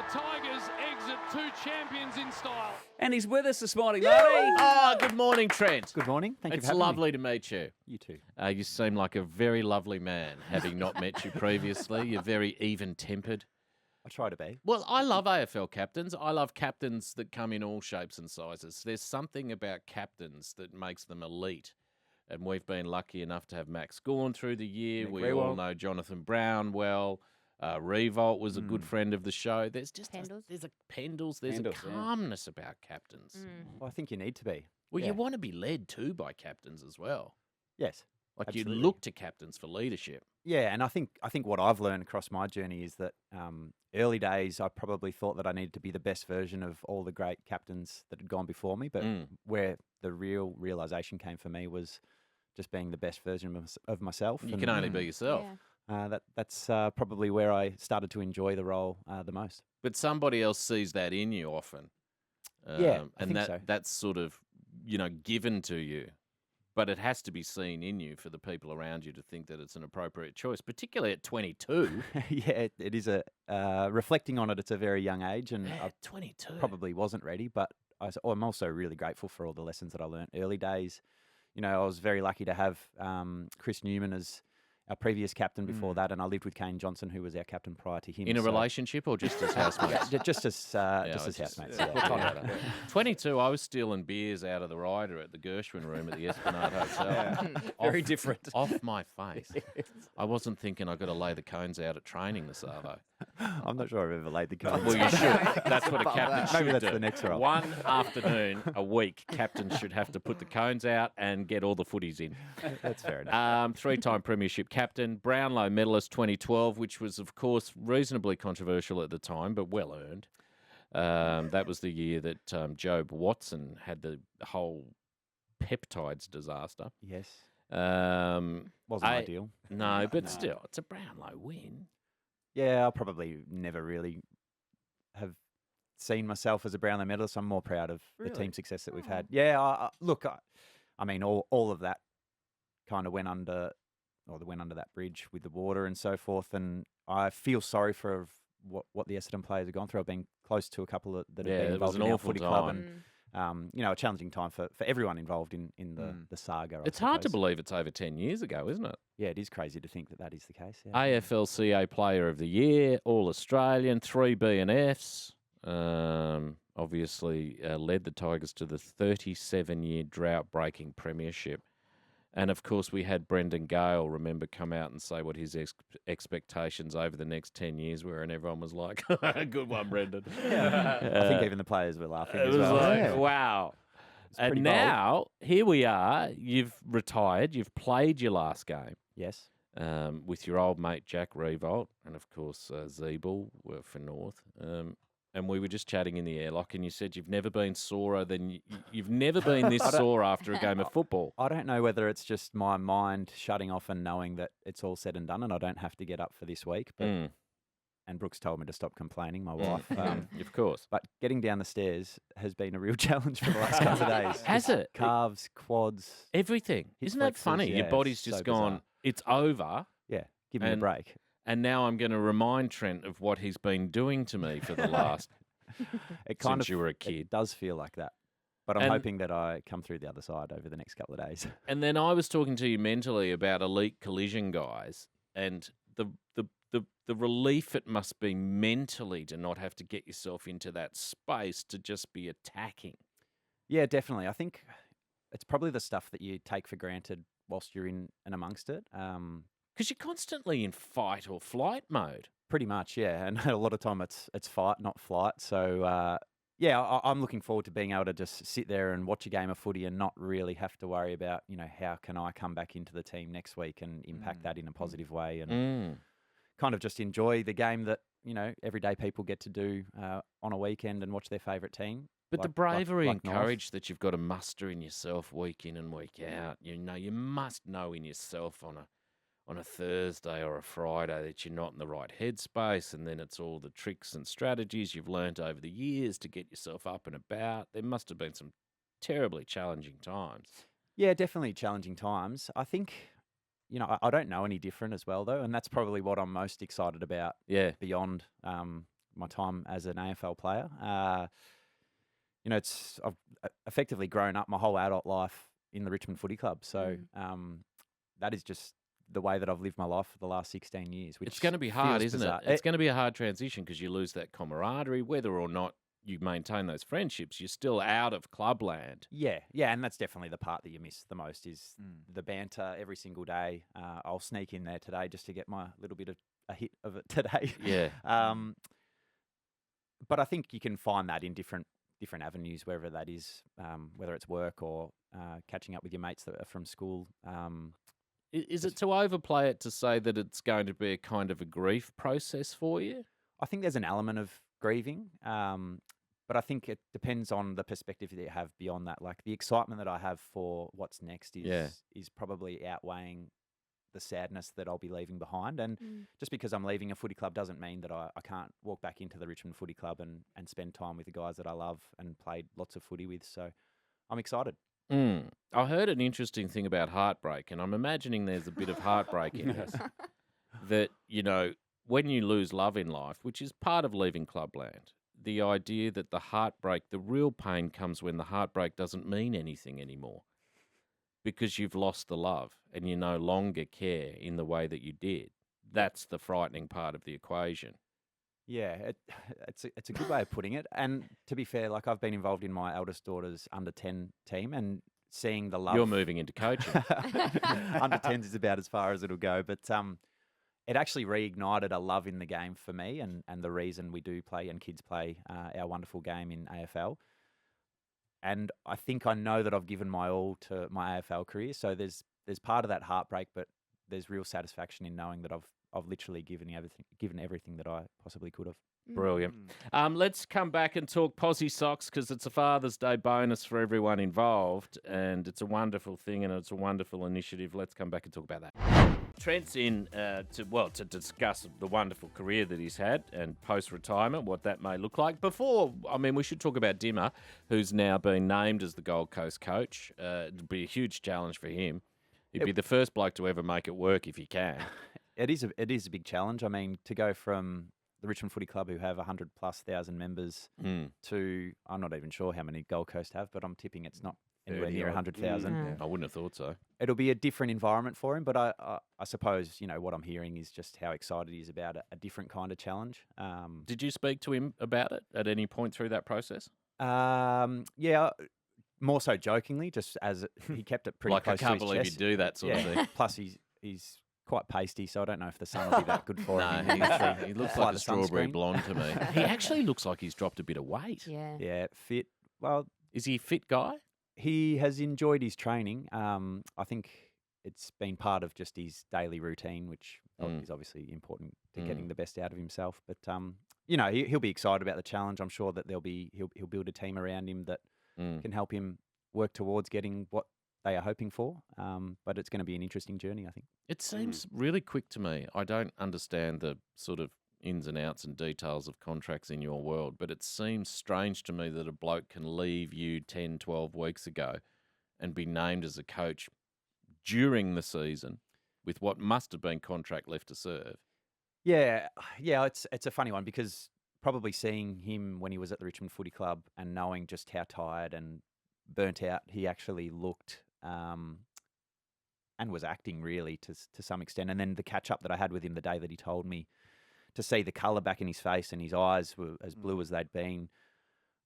Tigers exit 2 champions in style. And he's with us this morning, Marty. Oh, good morning, Trent. Good morning. Thank you It's for having me. lovely to meet you. You too. You seem like a very lovely man, having not met you previously. You're very even-tempered. I try to be. Well, I love AFL captains. I love captains that come in all shapes and sizes. There's something about captains that makes them elite. And we've been lucky enough to have Max Gawn through the year. We all know Jonathan Brown well. Revolt was a good friend of the show. There's just there's a calmness about captains. Well, I think you need to be. Well, you want to be led too by captains as well. Yes. Like absolutely. you look to captains for leadership. Yeah, and I think what I've learned across my journey is that early days I probably thought that I needed to be the best version of all the great captains that had gone before me, but where the real realization came for me was just being the best version of myself. You can only be yourself. Yeah. That's probably where I started to enjoy the role the most. But somebody else sees that in you often. I and think so. that's sort of, given to you. But it has to be seen in you for the people around you to think that it's an appropriate choice, particularly at 22. Yeah, it is reflecting on it. It's a very young age, and I 22. probably wasn't ready. But I'm also really grateful for all the lessons that I learned early days. I was very lucky to have Chris Newman as our previous captain before that, and I lived with Kane Johnson, who was our captain prior to him. In a relationship or just as housemates? just as housemates. Yeah. 22, I was stealing beers out of the rider at the Gershwin room at the Esplanade Hotel. Very different. Off my face. I wasn't thinking I got to lay the cones out at training this Arvo. I'm not sure I've ever laid the cones. Well, you should. That's what a captain should Maybe that's do. the next role. One afternoon a week, captains should have to put the cones out and get all the footies in. That's fair enough. Three-time premiership captain, Brownlow medalist 2012, which was, of course, reasonably controversial at the time, but well earned. That was the year that Job Watson had the whole peptides disaster. Yes. Wasn't ideal. No, but still, it's a Brownlow win. Yeah, I probably never really have seen myself as a Brownlow medalist. I'm more proud of the team success that we've had. Yeah, look, I mean, all of that kind of went under that bridge with the water and so forth. And I feel sorry for what the Essendon players have gone through. I've been close to a couple that have been involved in our footy club, and a challenging time for everyone involved in the saga. It's hard to believe it's over 10 years ago, isn't it? Yeah, it is crazy to think that is the case. Yeah. AFLCA Player of the Year, All-Australian, 3 B&Fs. Obviously led the Tigers to the 37-year drought-breaking premiership. And, of course, we had Brendan Gale, remember, come out and say what his expectations over the next 10 years were, and everyone was like, good one, Brendan. I think even the players were laughing It as was well. like, wow. pretty And now, here we are. You've retired. You've played your last game. Yes. With your old mate, Jack Revolt, and, of course, Zeeble were for North. And we were just chatting in the airlock, and you said you've never been sorer than you've never been this sore after a game of football. I don't know whether it's just my mind shutting off and knowing that it's all said and done and I don't have to get up for this week. But and Brooks told me to stop complaining, my wife. Of course. But getting down the stairs has been a real challenge for the last couple of days. Has it? Calves, quads. Everything. hip Isn't that flexors, funny? yeah, Your body's it's just so gone, bizarre. it's over. Yeah, give me a break. And now I'm going to remind Trent of what he's been doing to me for the last since you were a kid. It does feel like that. But I'm hoping that I come through the other side over the next couple of days. And then I was talking to you mentally about elite collision guys and the relief it must be mentally to not have to get yourself into that space to just be attacking. Yeah, definitely. I think it's probably the stuff that you take for granted whilst you're in and amongst it. Because you're constantly in fight or flight mode. Pretty much, yeah. And a lot of time it's fight, not flight. So, I'm looking forward to being able to just sit there and watch a game of footy and not really have to worry about, how can I come back into the team next week and impact that in a positive way and kind of just enjoy the game that, everyday people get to do on a weekend and watch their favourite team. But the bravery and North. courage that you've got to muster in yourself week in and week out, you must know in yourself on a Thursday or a Friday that you're not in the right headspace, and then it's all the tricks and strategies you've learnt over the years to get yourself up and about. There must have been some terribly challenging times. Yeah, definitely challenging times. I think, I don't know any different as well, though, and that's probably what I'm most excited about. Yeah. Beyond my time as an AFL player. I've effectively grown up my whole adult life in the Richmond Footy Club. So that is just the way that I've lived my life for the last 16 years. Which it's going to be hard, feels isn't bizarre. it? It's going to be a hard transition because you lose that camaraderie, whether or not you maintain those friendships. You're still out of clubland. Yeah, and that's definitely the part that you miss the most is the banter every single day. I'll sneak in there today just to get my little bit of a hit of it today. Yeah. But I think you can find that in different avenues, wherever that is, whether it's work or catching up with your mates that are from school. Is it to overplay it to say that it's going to be a kind of a grief process for you? I think there's an element of grieving, but I think it depends on the perspective that you have beyond that. Like the excitement that I have for what's next is probably outweighing the sadness that I'll be leaving behind. And just because I'm leaving a footy club doesn't mean that I can't walk back into the Richmond Footy Club and spend time with the guys that I love and played lots of footy with. So I'm excited. I heard an interesting thing about heartbreak, and I'm imagining there's a bit of heartbreak in it. That, when you lose love in life, which is part of leaving clubland, the idea that the heartbreak, the real pain comes when the heartbreak doesn't mean anything anymore because you've lost the love and you no longer care in the way that you did. That's the frightening part of the equation. Yeah, it's a good way of putting it. And to be fair, like I've been involved in my eldest daughter's under-10 team and seeing the love. You're moving into coaching. Under-10s is about as far as it'll go. But it actually reignited a love in the game for me and the reason we do play and kids play our wonderful game in AFL. And I think I know that I've given my all to my AFL career. So there's part of that heartbreak, but there's real satisfaction in knowing that I've literally given everything that I possibly could have. Brilliant. Let's come back and talk Posi Socks because it's a Father's Day bonus for everyone involved, and it's a wonderful thing and it's a wonderful initiative. Let's come back and talk about that. Trent's in to discuss the wonderful career that he's had and post-retirement, what that may look like. We should talk about Dimmer, who's now been named as the Gold Coast coach. It'd be a huge challenge for him. He'd be the first bloke to ever make it work if he can. It is a big challenge. I mean, to go from the Richmond Footy Club, who have 100,000+ members, to I'm not even sure how many Gold Coast have, but I'm tipping it's not anywhere near 100,000. I wouldn't have thought so. It'll be a different environment for him, but I suppose what I'm hearing is just how excited he is about a different kind of challenge. Did you speak to him about it at any point through that process? Yeah. More so jokingly, just as he kept it pretty like close I can't to his believe chest. you do that sort of thing. Plus, he's quite pasty, so I don't know if the sun will be that good for him. He looks like a strawberry blonde to me. He actually looks like he's dropped a bit of weight. Yeah, fit. Well, is he a fit guy? He has enjoyed his training. I think it's been part of just his daily routine, which is obviously important to getting the best out of himself. But he'll be excited about the challenge. I'm sure that he'll build a team around him that can help him work towards getting what they are hoping for. But it's going to be an interesting journey, I think. It seems really quick to me. I don't understand the sort of ins and outs and details of contracts in your world, but it seems strange to me that a bloke can leave you 10, 12 weeks ago and be named as a coach during the season with what must have been contract left to serve. Yeah, it's a funny one because probably seeing him when he was at the Richmond Footy Club and knowing just how tired and burnt out he actually looked and was acting really to some extent. And then the catch-up that I had with him the day that he told me to see the colour back in his face and his eyes were as blue as they'd been.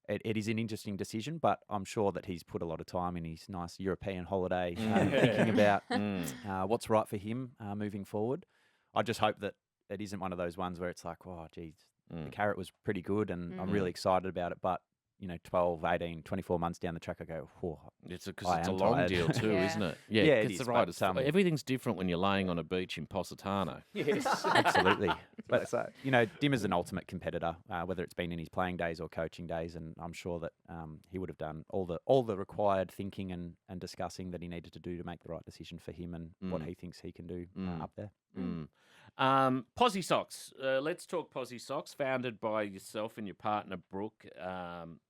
It is an interesting decision, but I'm sure that he's put a lot of time in his nice European holiday thinking about what's right for him moving forward. I just hope that it isn't one of those ones where it's like, oh, geez, the carrot was pretty good and I'm really excited about it, but 12, 18, 24 months down the track, I go, whoa. It's a long deal too, isn't it? Yeah, it is. Right. Everything's different when you're laying on a beach in Positano. Yes, absolutely. But, Dimmer's an ultimate competitor, whether it's been in his playing days or coaching days, and I'm sure that he would have done all the required thinking and discussing that he needed to do to make the right decision for him and what he thinks he can do up there. Posi Socks. Let's talk Posi Socks, founded by yourself and your partner, Brooke.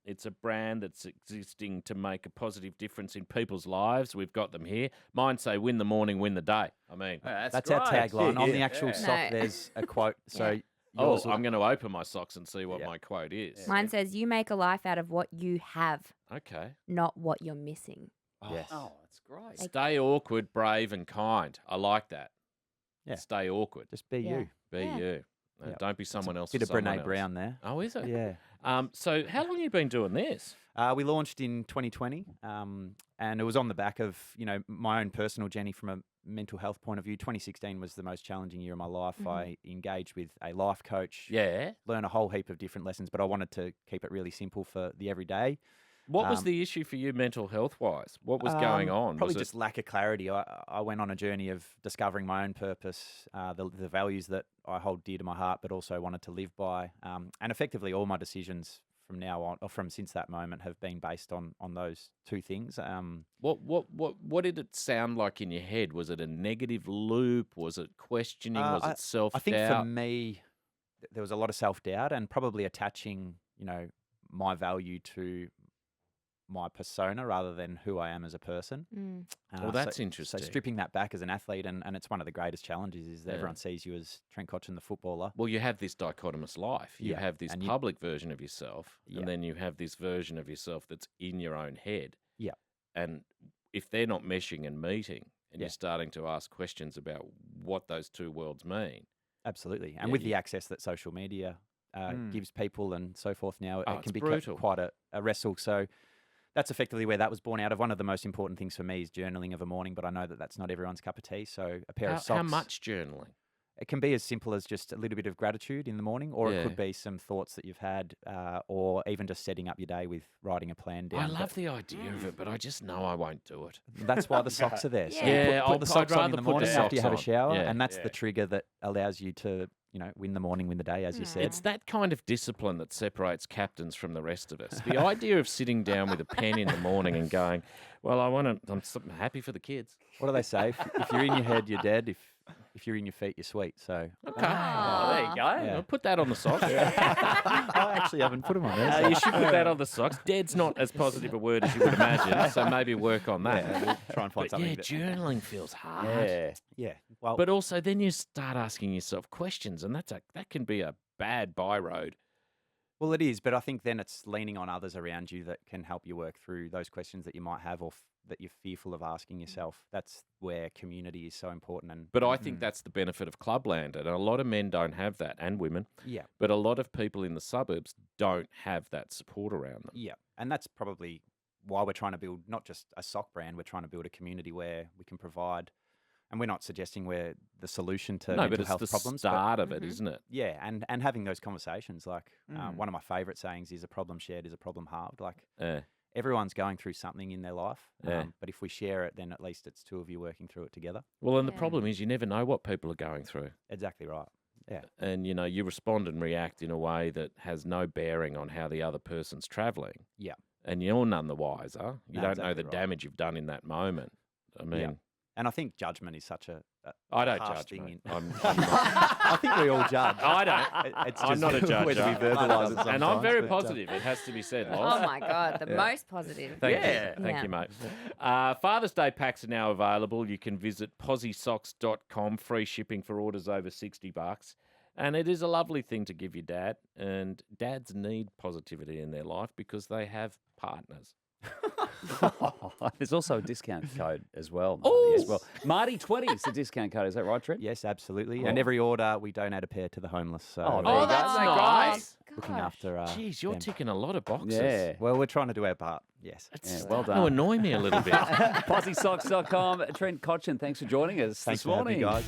It's a brand that's existing to make a positive difference in people's lives. We've got them here. Mine say, win the morning, win the day. I mean, that's our tagline. On the actual sock, there's a quote. So Yours I'm going to open my socks and see what Yeah. my quote is. Mine says, you make a life out of what you have, Okay. not what you're missing. Yes. Oh, that's great. Stay awkward, brave, and kind. I like that. Yeah. Stay awkward. Just be Yeah. you. Be Yeah. you. Yeah. Don't be someone else. Bit for of someone Brene else. Brown there. Oh, is it? Yeah. So how long have you been doing this? We launched in 2020, and it was on the back of my own personal journey from a mental health point of view. 2016 was the most challenging year of my life. I engaged with a life coach. Yeah. Learn a whole heap of different lessons, but I wanted to keep it really simple for the everyday. What was the issue for you mental health wise? What was going on? Probably Was just lack of clarity. I went on a journey of discovering my own purpose, the values that I hold dear to my heart, but also wanted to live by. And effectively, all my decisions from now on, or from since that moment, have been based on those two things. What did it sound like in your head? Was it a negative loop? Was it questioning? Was it self-doubt? I think for me, there was a lot of self-doubt and probably attaching, my value to my persona rather than who I am as a person. Well, that's interesting. So stripping that back as an athlete, and it's one of the greatest challenges, is that Yeah. everyone sees you as Trent Cotchin, the footballer. Well, you have this dichotomous life. You Yeah, have this and you- public version of yourself, Yeah. and then you have this version of yourself that's in your own head. Yeah. And if they're not meshing and meeting, and Yeah. you're starting to ask questions about what those two worlds mean. Absolutely. And Yeah, with the access that social media gives people and so forth now, Oh, it it's can be brutal. quite a wrestle. So that's effectively where that was born out of. One of the most important things for me is journaling of a morning, but I know that that's not everyone's cup of tea. So a pair of socks. How much journaling? It can be as simple as just a little bit of gratitude in the morning, or Yeah. it could be some thoughts that you've had, or even just setting up your day with writing a plan down. I love the idea of it, but I just know I won't do it. That's why the socks are there. So Yeah. you Yeah, put the I'd socks on rather in the put the morning after you socks have a on. shower, Yeah. and that's the trigger that allows you to, win the morning, win the day, as you said. It's that kind of discipline that separates captains from the rest of us. The idea of sitting down with a pen in the morning and going, well, I'm happy for the kids. What do they say? If you're in your head, you're dead. If you're in your feet, you're sweet. So Okay. Oh, there you go. Yeah. I'll put that on the socks. I actually haven't put them on there. so- You should put that on the socks. Dead's not as positive a word as you would imagine, so maybe work on that. Yeah, we'll try and find But something. yeah, that- journaling feels hard. Yeah. Yeah. Well, But also then you start asking yourself questions, and that can be a bad byroad. Well, it is, but I think then it's leaning on others around you that can help you work through those questions that you might have, or that you're fearful of asking yourself. That's where community is so important. And But I think that's the benefit of Clubland, and a lot of men don't have that, and women. yeah, But a lot of people in the suburbs don't have that support around them. yeah, and that's probably why we're trying to build not just a sock brand. We're trying to build a community where we can provide, and we're not suggesting we're the solution to No, mental but it's health the problems. but- start of it, isn't it? yeah, and having those conversations. Like one of my favourite sayings is, "A problem shared is a problem halved." Like Yeah. everyone's going through something in their life, Yeah. but if we share it, then at least it's two of you working through it together. Well, and the Yeah. problem is you never know what people are going through. Exactly right. Yeah. And, you respond and react in a way that has no bearing on how the other person's travelling. Yeah. And you're none the wiser. You No, don't know exactly the right. damage you've done in that moment. I mean, And I think judgment is such a I don't harsh judge, thing mate. in- I'm not. I think we all judge. I don't. It's I'm just not a judge. whether we verbalise it And I'm sometimes, very but, positive. It has to be said, Oh Loz. my God, the most positive. Thank Yeah. you. Thank Yeah. you, mate. Father's Day packs are now available. You can visit posisocks.com, free shipping for orders over $60. And it is a lovely thing to give your dad. And dads need positivity in their life because they have partners. There's also a discount code as well. Oh! Marty, as well. Marty20 is the discount code. Is that right, Trent? Yes, absolutely. Oh. And every order, we donate a pair to the homeless. So Oh, there you Oh, go. that's Oh, nice. looking gosh. after. Jeez, you're them. ticking a lot of boxes. Yeah. Well, we're trying to do our part. Yes. It's Yeah, starting well to done. annoy me a little bit. PosiSocks.com. Trent Cotchin, thanks for joining us Thanks this for having morning. me, guys.